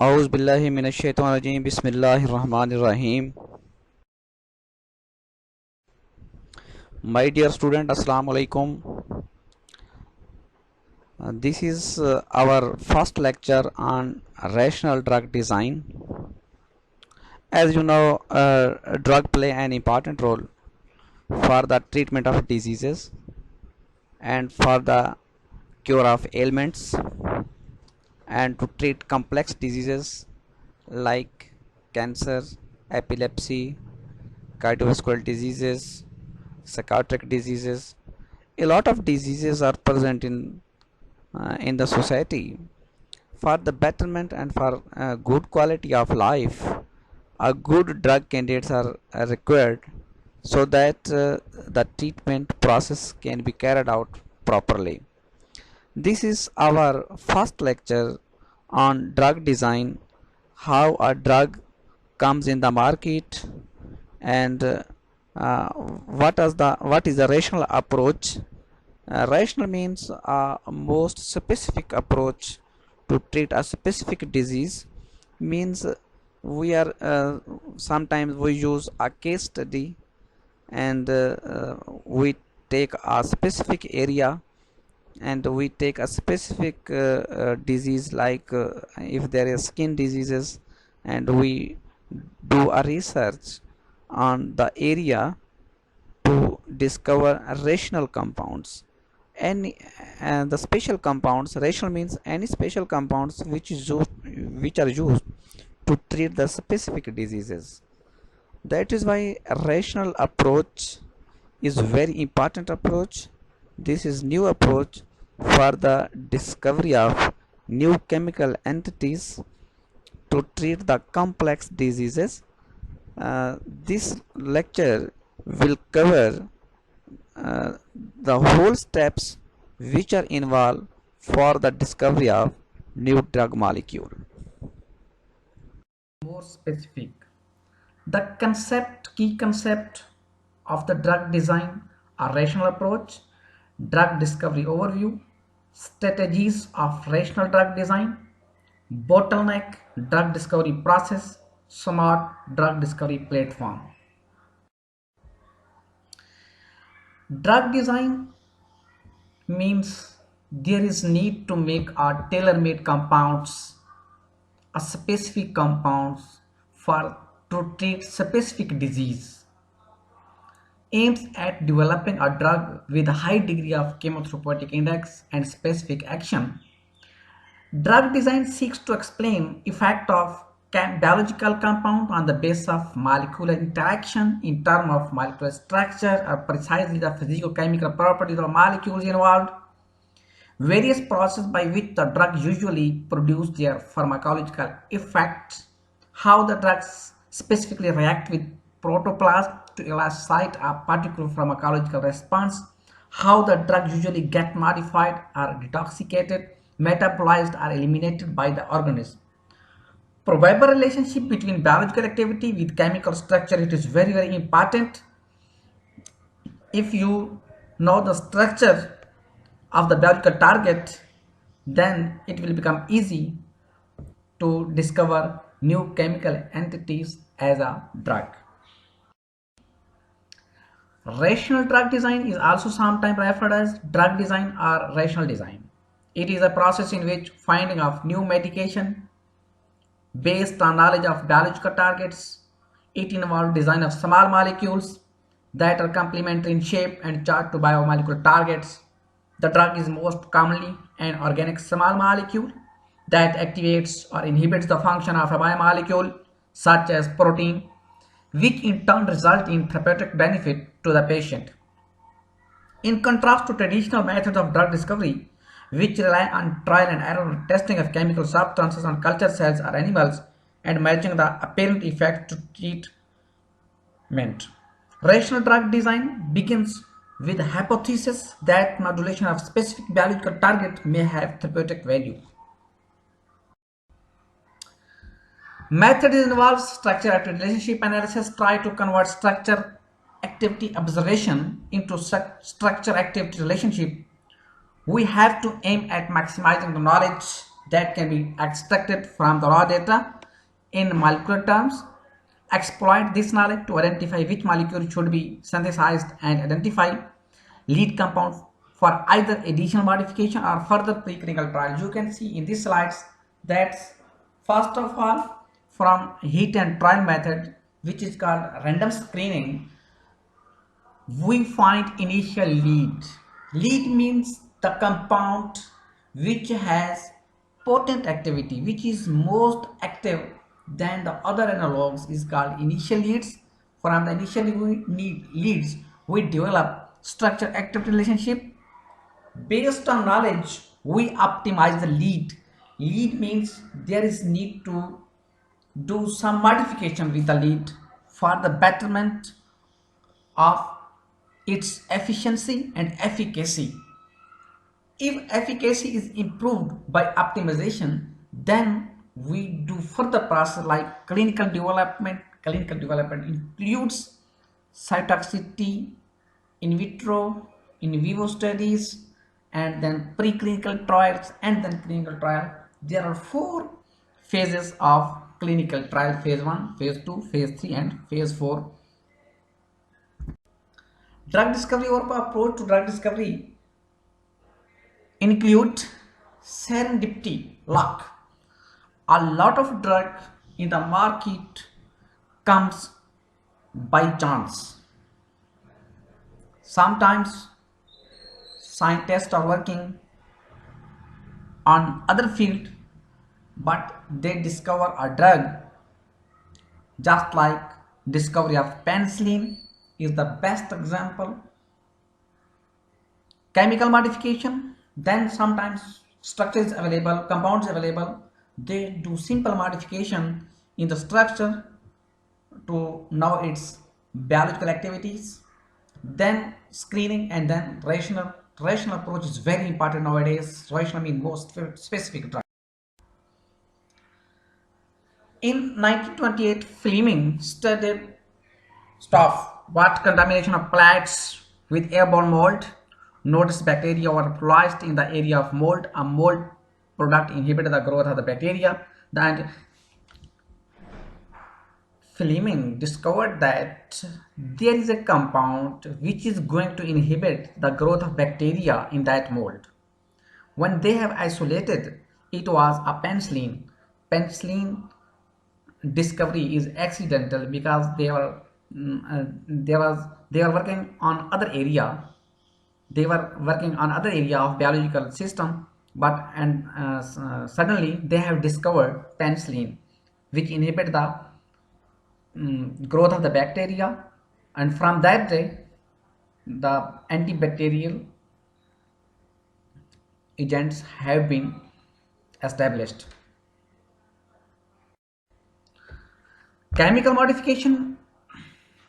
औज़ु बिल्लाहि मिनश्शैतानिर्रजीम बिस्मिल्लाहिर्रहमानिर्रहीम। My dear student, Assalamu alaikum. This is our first lecture on rational drug design. As you know, drug play an important role for the treatment of diseases and for the cure of ailments and to treat complex diseases like cancer, epilepsy, cardiovascular diseases, psychiatric diseases. A lot of diseases are present in the society. For the betterment and for good quality of life, a good drug candidates are required so that the treatment process can be carried out properly. This is our first lecture on drug design, how a drug comes in the market, and what is the rational approach. Rational means a most specific approach to treat a specific disease. Means we are sometimes we use a case study, and we take a specific area, and we take a specific disease, like if there is skin diseases, and we do a research on the area to discover rational compounds. Any the special compounds, rational means any special compounds which are used to treat the specific diseases. That is why a rational approach is very important approach. This is new approach for the discovery of new chemical entities to treat the complex diseases. This lecture will cover uh, the whole steps which are involved for the discovery of new drug molecule. More specific. The key concept of the drug design are rational approach, drug discovery overview, strategies of rational drug design, bottleneck drug discovery process, smart drug discovery platform. Drug design means there is need to make a tailor-made compounds, a specific compounds for to treat specific disease, aims at developing a drug with a high degree of chemotherapeutic index and specific action. Drug design seeks to explain effect of biological compound on the basis of molecular interaction in terms of molecular structure or precisely the physicochemical properties of molecules involved, various processes by which the drugs usually produce their pharmacological effects, how the drugs specifically react with protoplasm to elicit a particular pharmacological response, how the drugs usually get modified or detoxicated, metabolized or eliminated by the organism. Probable relationship between biological activity with chemical structure, it is very important. If you know the structure of the biological target, then it will become easy to discover new chemical entities as a drug. Rational drug design is also sometimes referred as drug design or rational design. It is a process in which finding of new medication based on knowledge of biological targets. It involves design of small molecules that are complementary in shape and charged to biomolecular targets. The drug is most commonly an organic small molecule that activates or inhibits the function of a biomolecule such as protein, which in turn result in therapeutic benefit to the patient. In contrast to traditional methods of drug discovery, which rely on trial and error testing of chemical substances on culture cells or animals and matching the apparent effect to treatment. Rational drug design begins with the hypothesis that modulation of specific biological target may have therapeutic value. Method involves structure-activity relationship analysis, try to convert structure-activity observation into structure-activity relationship. We have to aim at maximizing the knowledge that can be extracted from the raw data in molecular terms. Exploit this knowledge to identify which molecule should be synthesized and identify lead compound for either additional modification or further preclinical trials. You can see in these slides that first of all, from hit and trial method, which is called random screening, we find initial lead. Lead means the compound which has potent activity, which is most active than the other analogs, is called initial leads. From the initial leads, we develop structure activity relationship. Based on knowledge, we optimize the lead. Lead means there is need to do some modification with the lead for the betterment of its efficiency and efficacy. If efficacy is improved by optimization, then we do further process like clinical development. Clinical development includes cytotoxicity, in vitro, in vivo studies, and then preclinical trials, and then clinical trial. There are 4 phases of clinical trial: phase 1, phase 2, phase 3, and phase 4. Drug discovery or approach to drug discovery include serendipity, luck. A lot of drug in the market comes by chance. Sometimes scientists are working on other field, but they discover a drug, just like discovery of penicillin is the best example. Chemical modification, then sometimes structure is available, compounds available, they do simple modification in the structure to know its biological activities, then screening, and then rational approach is very important nowadays. Rational means most specific drug. In 1928, Fleming studied what contamination of plants with airborne mold. Noticed bacteria were placed in the area of mold. A mold product inhibited the growth of the bacteria. Then Fleming discovered that there is a compound which is going to inhibit the growth of bacteria in that mold. When they have isolated, it was a penicillin. Penicillin discovery is accidental because they were working on other area. They were working on other area of biological system, but suddenly they have discovered penicillin, which inhibit the growth of the bacteria, and from that day the antibacterial agents have been established. Chemical modification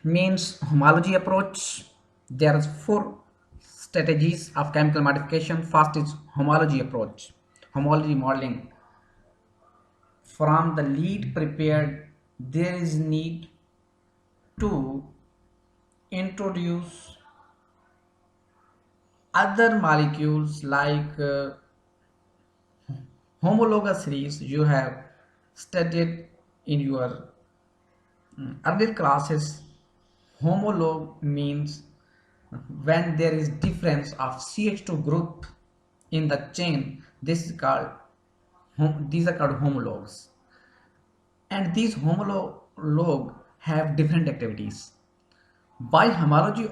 means homology approach. There are 4 strategies of chemical modification. First is homology approach, homology modeling. From the lead prepared, there is need to introduce other molecules like homologous series. You have studied in your earlier classes. Homolog means when there is difference of CH2 group in the chain. These are called homologs, and these homolog have different activities. By homology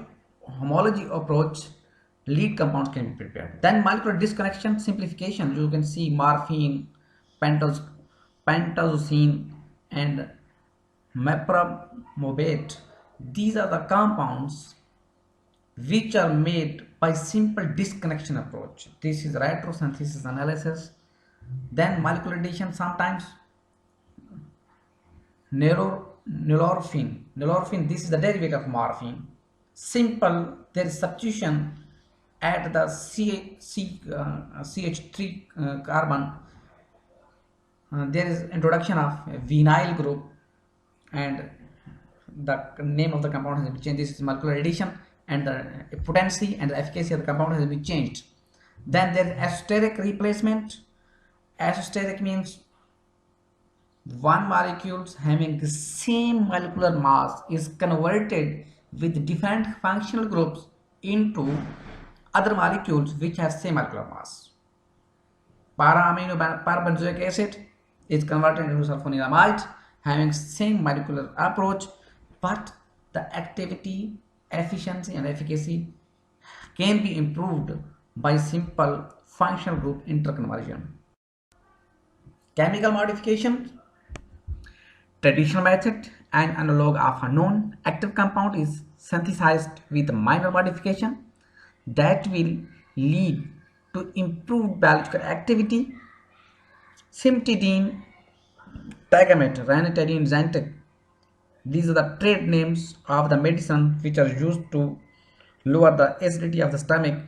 approach, lead compounds can be prepared. Then molecular disconnection simplification. You can see morphine, pentazocine, and meprobamate. These are the compounds which are made by simple disconnection approach. This is retrosynthesis analysis. Then molecular addition, sometimes Nilorphine, this is the derivative of morphine. Simple, there is substitution at the CH3 carbon. There is introduction of vinyl group, and the name of the compound has been changed. This is molecular addition, and the potency and the efficacy of the compound has been changed. Then there is esteric replacement. Allosteric means one molecule having the same molecular mass is converted with different functional groups into other molecules which have same molecular mass. Para-amino para-benzoic acid is converted into sulfonilamide having same molecular approach, but the activity, efficiency and efficacy can be improved by simple functional group interconversion. Chemical modification, traditional method, an analog of a known active compound is synthesized with minor modification that will lead to improved biological activity. Simtidine, Tagamet, Ranitidine, Zantac. These are the trade names of the medicine which are used to lower the acidity of the stomach.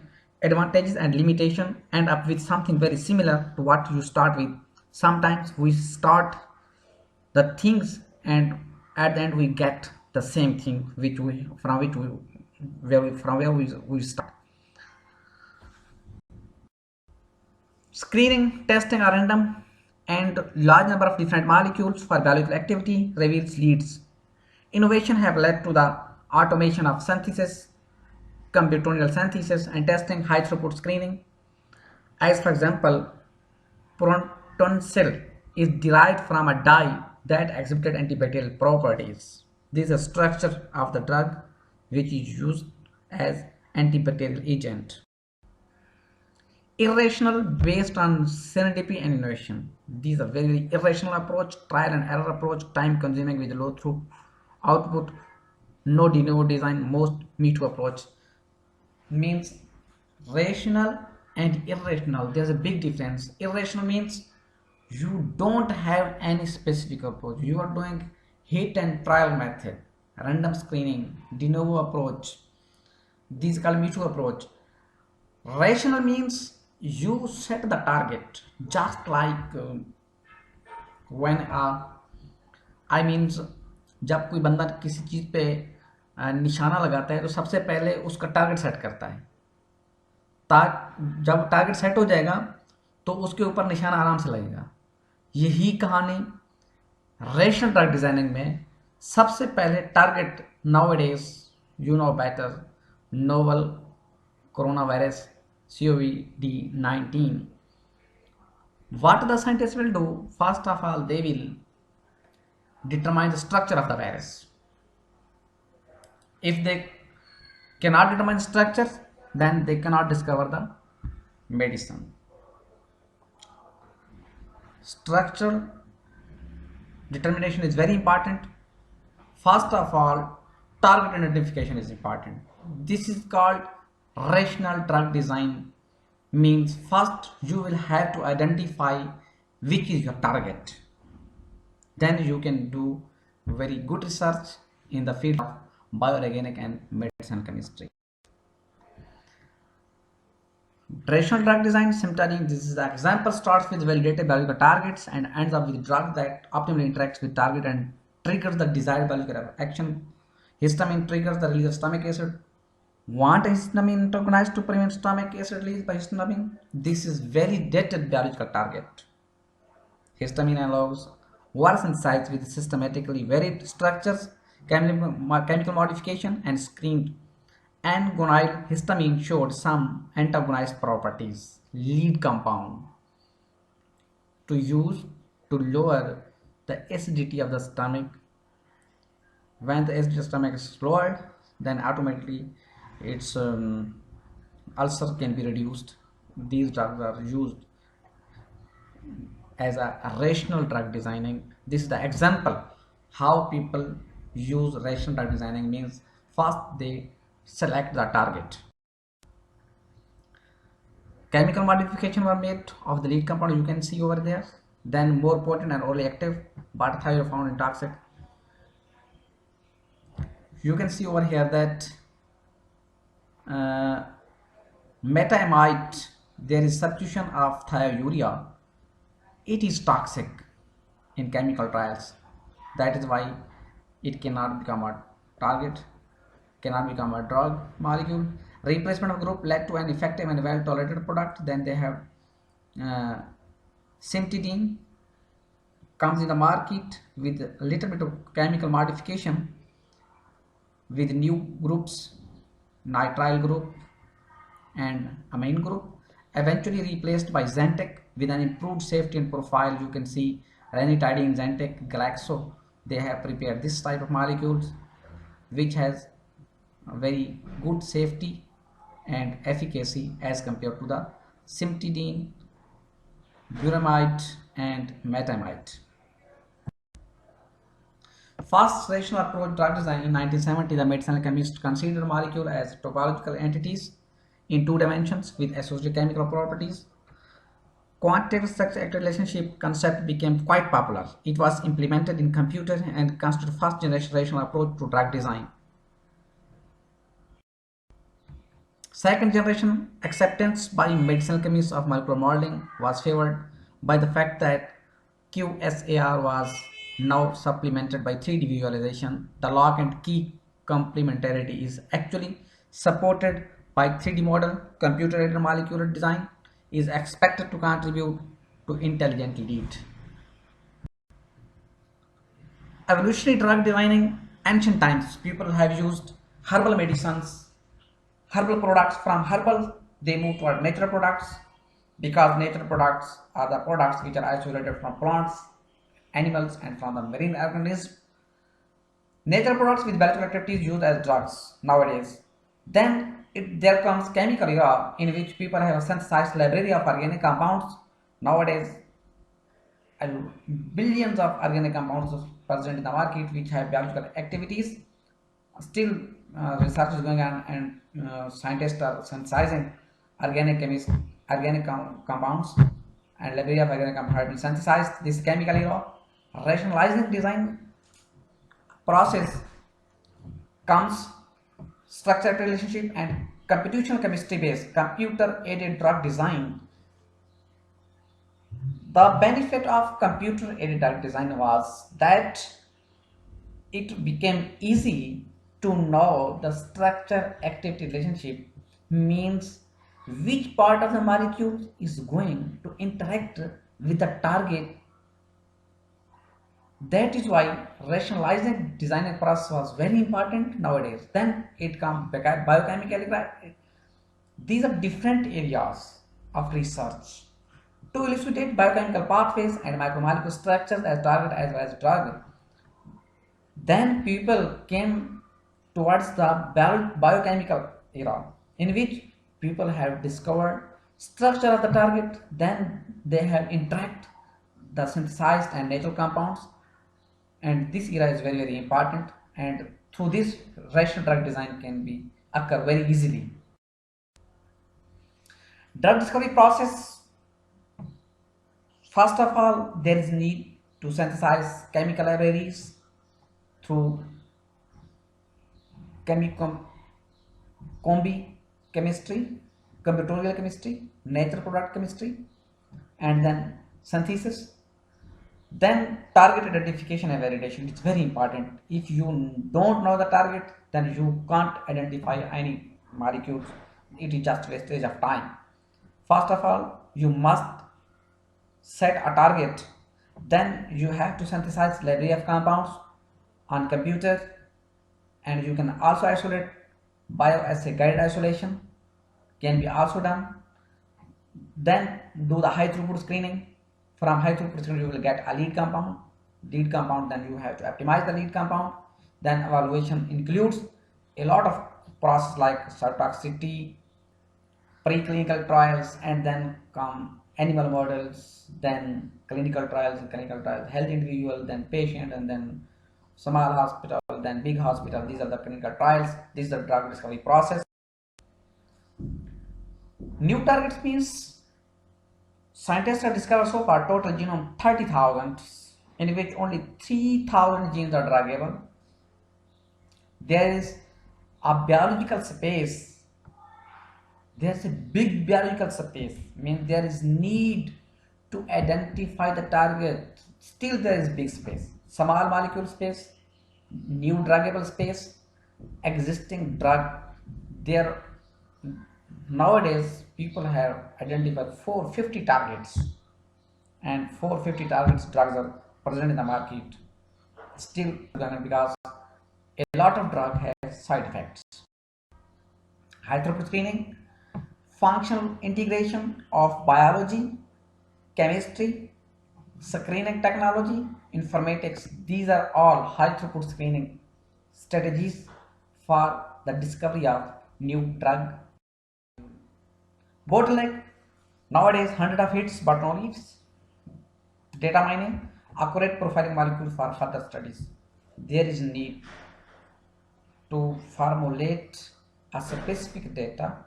Advantages and limitation end up with something very similar to what you start with. Sometimes we start the things and at the end we get the same thing which we from where we start. Screening, testing are random and large number of different molecules for biological activity reveals leads. Innovation have led to the automation of synthesis, computational synthesis and testing, high throughput screening. As for example, protonsil is derived from a dye that exhibited antibacterial properties. This is a structure of the drug which is used as antibacterial agent. Irrational based on serendipity and innovation. These are very irrational approach, trial and error approach, time consuming with low throughput output, no de novo design, most me too approach. Means rational and irrational, there's a big difference. Irrational means you don't have any specific approach, you are doing hit and trial method, random screening, de novo approach. These are called me too approach. Rational means you set the target, just like when I means जब कोई बंदा किसी चीज़ पे निशाना लगाता है तो सबसे पहले उसका टारगेट सेट करता है, जब टारगेट सेट हो जाएगा तो उसके ऊपर निशाना आराम से लगेगा। यही कहानी रेशनल ड्रग डिजाइनिंग में, सबसे पहले target nowadays you know better, novel corona virus COVID-19. What the scientists will do, first of all they will determine the structure of the virus. If they cannot determine structure, then they cannot discover the medicine. Structural determination is very important. First of all, target identification is important. This is called rational drug design. Means first you will have to identify which is your target. Then you can do very good research in the field of bioorganic and medicine chemistry. Rational drug design, similarly, this is the example starts with validated biological targets and ends up with drug that optimally interacts with target and triggers the desired biological action. Histamine triggers the release of stomach acid. Want histamine antagonist to prevent stomach acid release by histamine? This is validated biological target. Histamine analogs were synthesized with systematically varied structures, chemical modification and screened. And guanylyl histamine showed some antagonist properties, lead compound to use to lower the acidity of the stomach. When the acidity of the stomach is lowered, then automatically its ulcer can be reduced. These drugs are used as a rational drug designing. This is the example how people use rational drug designing. Means first they select the target. Chemical modification were made of the lead compound, you can see over there. Then more potent and orally active, but thiol found in toxic. You can see over here that metamide, there is substitution of thiourea. It is toxic in chemical trials. That is why it cannot become a target, cannot become a drug molecule. Replacement of group led to an effective and well tolerated product. Then they have Simtidine comes in the market with a little bit of chemical modification with new groups, nitrile group and amine group, eventually replaced by Zantec with an improved safety and profile. You can see ranitidine, Zantec, Glaxo, they have prepared this type of molecules which has a very good safety and efficacy as compared to the Simtidine, Buramide and Metamide. Fast rational approach drug design in 1970, the medicinal chemist considered molecule as topological entities in two dimensions with associated chemical properties. Quantitative structure-active relationship concept became quite popular. It was implemented in computer and constituted first generation rational approach to drug design. Second generation acceptance by medicinal chemists of molecular modeling was favored by the fact that QSAR was now supplemented by 3D visualization. The lock and key complementarity is actually supported by 3D model. Computer-aided molecular design is expected to contribute to intelligent lead. Evolutionary drug designing. Ancient times, people have used herbal medicines, herbal products. From herbal they move toward natural products because natural products are the products which are isolated from plants, animals and from the marine organisms. Natural products with biological activities used as drugs nowadays. Then there comes chemical era in which people have a synthesized library of organic compounds. Nowadays billions of organic compounds present in the market which have biological activities. Still research is going on and scientists are synthesizing organic compounds and library of organic compounds have been synthesized. This chemical era rationalizing design process comes structured relationship and computational chemistry based computer aided drug design. The benefit of computer aided drug design was that it became easy to know the structure activity relationship, means which part of the molecule is going to interact with the target. That is why rationalizing design process was very important nowadays. Then it comes biochemical. These are different areas of research to elucidate biochemical pathways and macromolecule structures as target as well as drug. Then people came towards the biochemical era in which people have discovered structure of the target, then they have interact the synthesized and natural compounds, and this era is very important, and through this rational drug design can be occur very easily. Drug discovery process. First of all, there is need to synthesize chemical libraries through combi chemistry, computational chemistry, natural product chemistry, and then synthesis. Then target identification and validation. It's very important. If you don't know the target, then you can't identify any molecules. It is just wastage of time. First of all, you must set a target. Then you have to synthesize library of compounds on computer, and you can also isolate bioassay guided isolation can be also done. Then do the high throughput screening. From high throughput screening you will get a lead compound. Then you have to optimize the lead compound. Then evaluation includes a lot of process like cytotoxicity, preclinical trials, and then come animal models, then clinical trials, health individual, then patient, and then small hospital, then big hospital. These are the clinical trials. This is the drug discovery process. New targets means scientists have discovered so far total genome 30,000, in which only 3,000 genes are druggable. There is a biological space. There's a big biological space, means there is need to identify the target. Still there is big space, small molecule space, new druggable space, existing drug. There nowadays people have identified 450 targets, and 450 targets drugs are present in the market. Still, because a lot of drug has side effects. High throughput screening, functional integration of biology, chemistry, screening technology, informatics. These are all high throughput screening strategies for the discovery of new drug. Bottleneck nowadays hundred of hits but no leads. Data mining, accurate profiling molecules for further studies. There is need to formulate a specific data,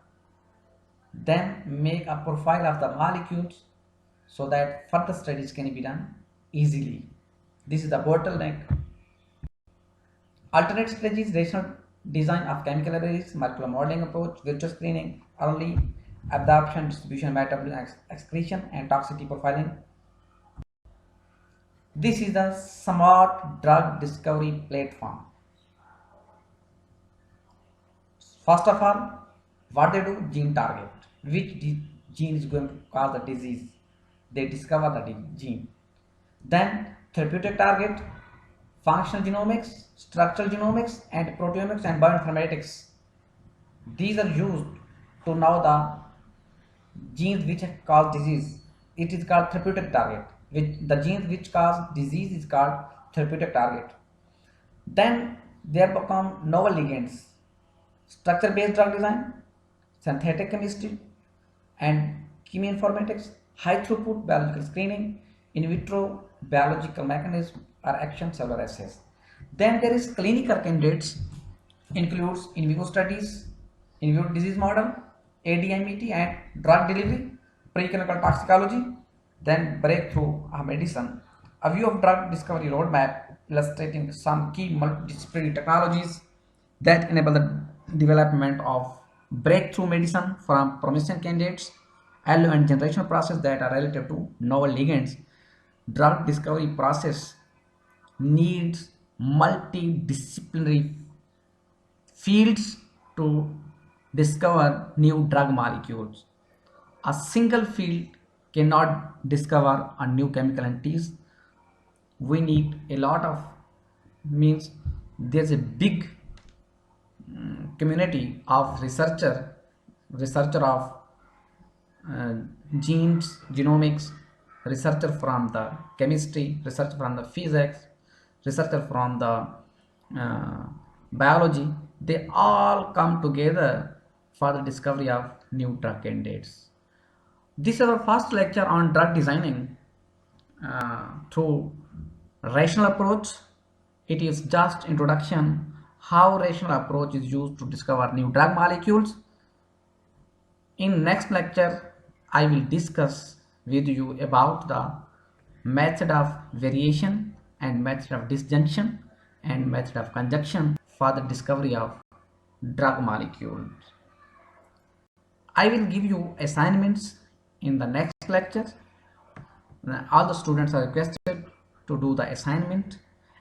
then make a profile of the molecules so that further studies can be done easily. This is the bottleneck. Alternate strategies, rational design of chemical libraries, molecular modeling approach, virtual screening, early absorption, distribution, metabolism, excretion, and toxicity profiling. This is the smart drug discovery platform. First of all, what they do? Gene target. Which gene is going to cause the disease? They discover the gene. Then therapeutic target, functional genomics, structural genomics, and proteomics and bioinformatics. These are used to know the genes which cause disease. It is called therapeutic target. The genes which cause disease is called therapeutic target. Then there become novel ligands, structure based drug design, synthetic chemistry, and chemoinformatics, high throughput biological screening, in vitro biological mechanism or action cellular assays. Then there is clinical candidates, includes in vivo studies, in vivo disease model, ADMET and drug delivery, preclinical toxicology, then breakthrough medicine. A view of drug discovery roadmap illustrating some key multidisciplinary technologies that enable the development of breakthrough medicine from promising candidates, early and generational process that are related to novel ligands. Drug discovery process needs multidisciplinary fields to discover new drug molecules. A single field cannot discover a new chemical entities. We need a lot of, means there's a big community of researcher of genes, genomics, researcher from the chemistry, researcher from the physics, researcher from the biology. They all come together for the discovery of new drug candidates. This is our first lecture on drug designing through rational approach. It is just introduction how rational approach is used to discover new drug molecules. In next lecture, I will discuss with you about the method of variation and method of disjunction and method of conjunction for the discovery of drug molecules. I will give you assignments in the next lecture. All the students are requested to do the assignment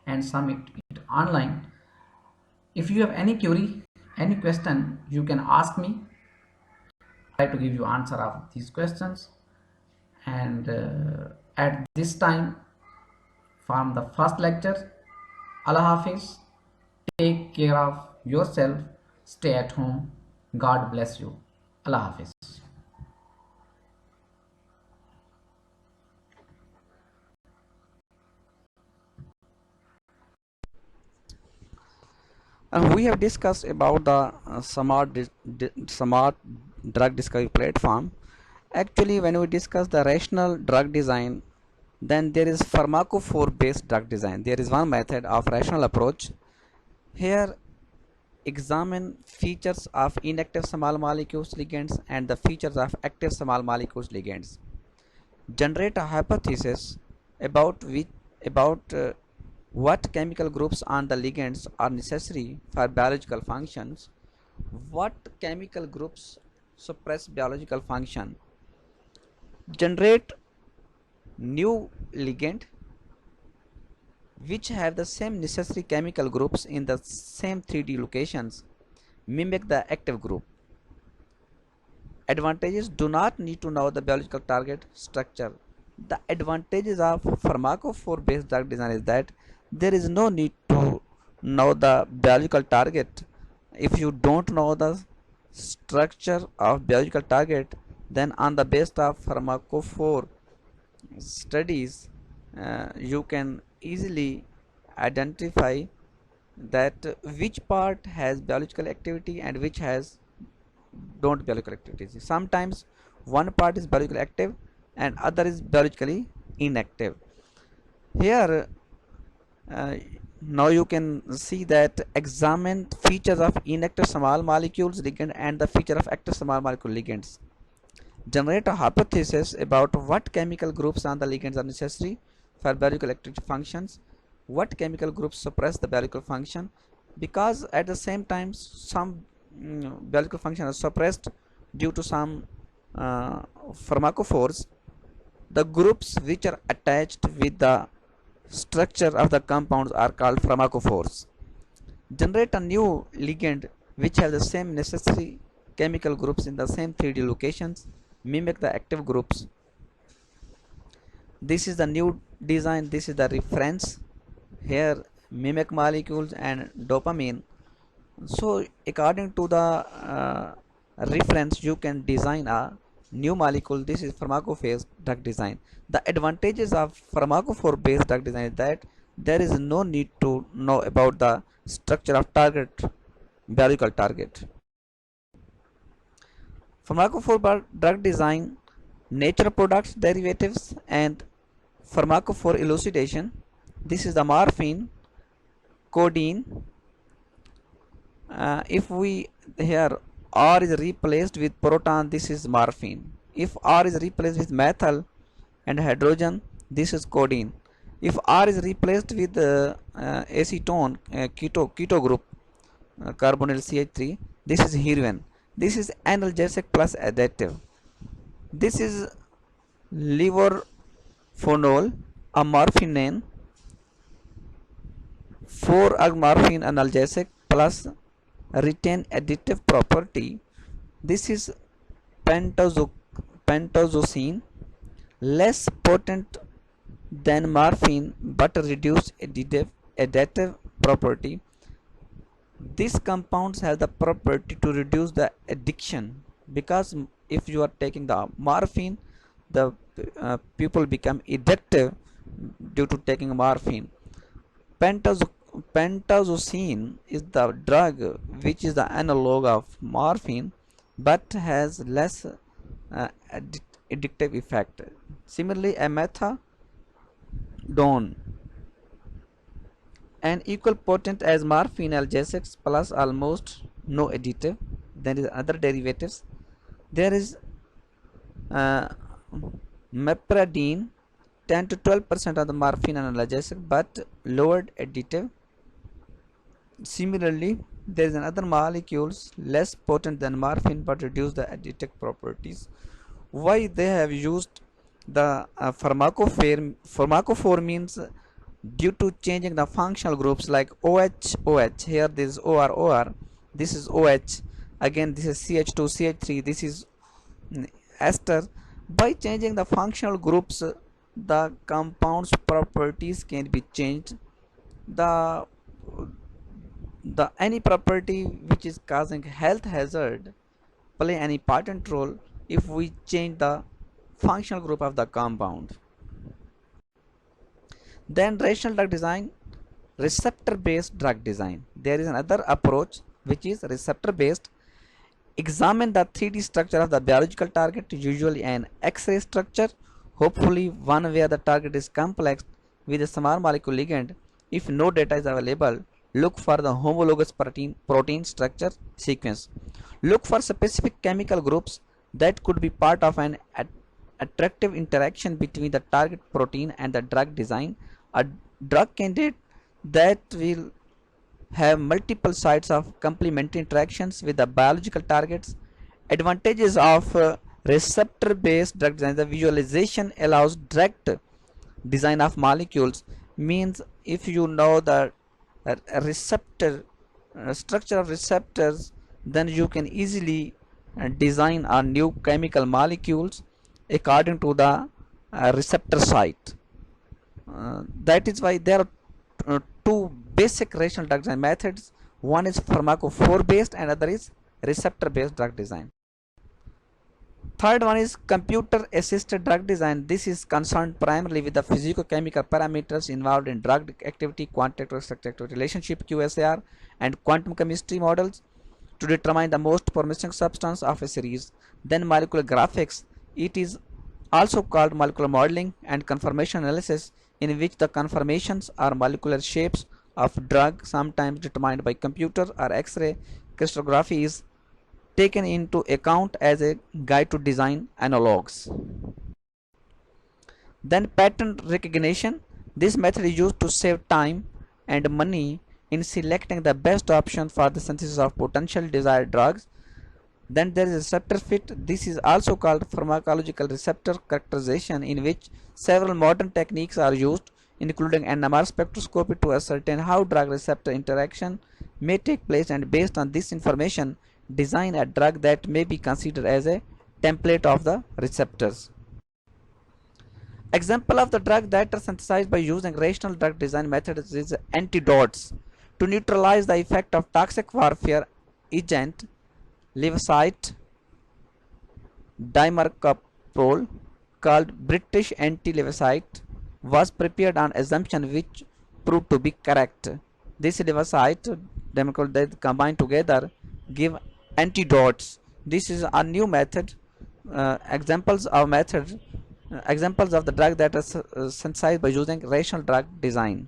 and submit it online. If you have any query, any question, you can ask me. I try to give you answer of these questions. And at this time, from the first lecture, Allah Hafiz, take care of yourself, stay at home, God bless you. Allah Hafiz. We have discussed about the smart drug discovery platform. Actually, when we discuss the rational drug design, then there is pharmacophore based drug design. There is one method of rational approach. Here, examine features of inactive small molecules ligands and the features of active small molecules ligands. Generate a hypothesis about what chemical groups on the ligands are necessary for biological functions, what chemical groups suppress biological function, generate new ligand which have the same necessary chemical groups in the same 3D locations, mimic the active group. Advantages: do not need to know the biological target structure The advantages of pharmacophore based drug design is that there is no need to know the biological target. If you don't know the structure of biological target, then on the basis of pharmacophore studies, you can easily identify that which part has biological activity and which has don't biological activities. Sometimes one part is biologically active and other is biologically inactive. Here uh, now you can see that examine features of inactive small molecules ligand and the feature of active small molecule ligands. Generate a hypothesis about what chemical groups on the ligands are necessary for biological activity functions, what chemical groups suppress the biological function, because at the same time some biological function is suppressed due to some pharmacophores. The groups which are attached with the structure of the compounds are called pharmacophores. Generate a new ligand which have the same necessary chemical groups in the same 3D locations, mimic the active groups. This is the new design, this is the reference. Here mimic molecules and dopamine. So according to the reference you can design a new molecule. This is pharmacophage drug design. The advantages of pharmacophore based drug design is that there is no need to know about the structure of target biological target. Pharmacophore drug design, nature products derivatives and pharmacophore elucidation. This is the morphine, codeine. If we here R is replaced with proton, this is morphine. If R is replaced with methyl and hydrogen, this is codeine. If R is replaced with acetone, keto group, carbonyl CH3, this is heroin. This is analgesic plus additive. This is levorphenol, a morphine, 4-morphine analgesic plus retain additive property. This is pentazocine, less potent than morphine but reduced additive property. These compounds have the property to reduce the addiction, because if you are taking the morphine, the people become addictive due to taking morphine. Pentazocine is the drug which is the analog of morphine but has less addictive effect. Similarly, a methadone and equal potent as morphine analgesics plus almost no additive. There is other derivatives. There is mepradine, 10 to 12% of the morphine analgesic but lowered additive. Similarly, there is another molecules less potent than morphine but reduce the additive properties. Why they have used the pharmacophore means due to changing the functional groups like OH, here this is OR, this is OH, again this is CH2, CH3, this is ester. By changing the functional groups, the compounds properties can be changed. The any property which is causing health hazard play an important role if we change the functional group of the compound. Then rational drug design, receptor based drug design. There is another approach which is receptor based. Examine the 3D structure of the biological target, usually an X-ray structure, hopefully one where the target is complex with a small molecule ligand. If no data is available, look for the homologous protein structure sequence. Look for specific chemical groups that could be part of an attractive interaction between the target protein and the drug design. A drug candidate that will have multiple sites of complementary interactions with the biological targets. Advantages of receptor based drug design: the visualization allows direct design of molecules, means if you know the receptor structure of receptors, then you can easily design a new chemical molecules according to the receptor site. That is why there are two basic rational drug design methods. One is pharmacophore based and other is receptor based drug design. Third one is computer assisted drug design. This is concerned primarily with the physicochemical parameters involved in drug activity, quantitative structure relationship QSAR, and quantum chemistry models to determine the most promising substance of a series. Then molecular graphics. It is also called molecular modeling and conformation analysis, in which the conformations are molecular shapes of drug, sometimes determined by computer or X-ray crystallography, is taken into account as a guide to design analogs. Then pattern recognition. This method is used to save time and money in selecting the best option for the synthesis of potential desired drugs. Then there is receptor fit. This is also called pharmacological receptor characterization, in which several modern techniques are used, including NMR spectroscopy, to ascertain how drug receptor interaction may take place, and based on this information design a drug that may be considered as a template of the receptors. Example of the drug that are synthesized by using rational drug design methods is antidotes. To neutralize the effect of toxic warfare agent Levocite dimercaprol, called British anti-Levocite, was prepared on assumption which proved to be correct. This Levocite dimercaprol that combined together give antidotes. This is a new method. Examples of the drug that are synthesized by using rational drug design.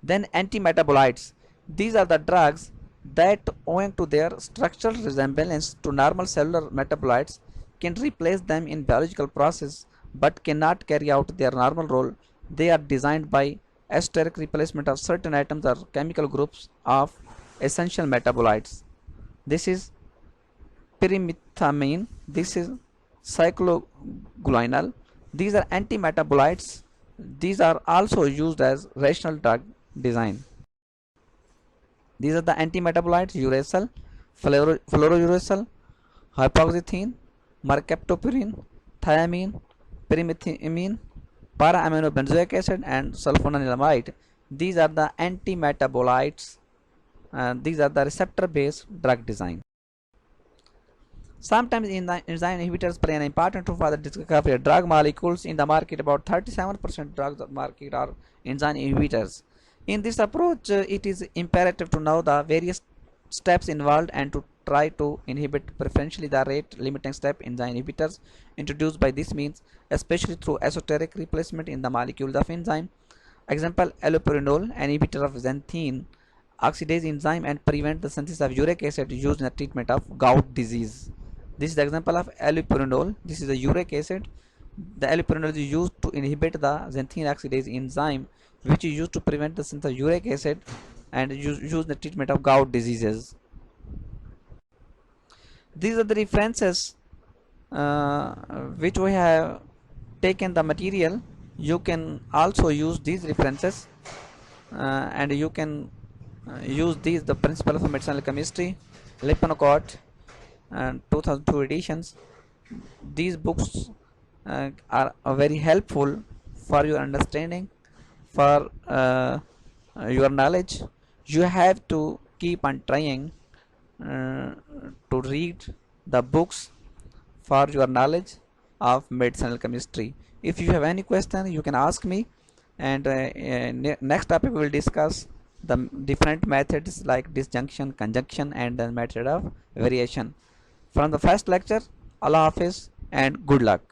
Then antimetabolites. These are the drugs that, owing to their structural resemblance to normal cellular metabolites, can replace them in biological process but cannot carry out their normal role. They are designed by allosteric replacement of certain atoms or chemical groups of essential metabolites. This is pyrimethamine. This is cycloguanil. These are antimetabolites. These are also used as rational drug design. These are the antimetabolites: uracil, fluorouracil, hypoxanthine, mercaptopurine, thiamine, pyrimethamine, para-aminobenzoic acid, and sulfonamide. These are the antimetabolites. These are the receptor based drug design. Sometimes enzyme inhibitors play an important role for the discovery of drug molecules in the market. About 37% drugs market are enzyme inhibitors. In this approach, it is imperative to know the various steps involved and to try to inhibit preferentially the rate limiting step. Enzyme inhibitors introduced by this means, especially through esoteric replacement in the molecules of enzyme. Example: allopurinol, inhibitor of xanthine oxidase enzyme and prevent the synthesis of uric acid, used in the treatment of gout disease. This is the example of allopurinol. This is a uric acid. The allopurinol is used to inhibit the xanthine oxidase enzyme, which is used to prevent the synthesis of uric acid and used in the treatment of gout diseases. These are the references which we have taken the material. You can also use these references and you can use these: the Principle of Medicinal Chemistry, Lippincott, and 2002 editions. These books are very helpful for your understanding, for your knowledge. You have to keep on trying to read the books for your knowledge of medicinal chemistry. If you have any question, you can ask me, and next topic we will discuss the different methods like disjunction, conjunction, and the method of variation. From the first lecture, Allah Hafiz and good luck.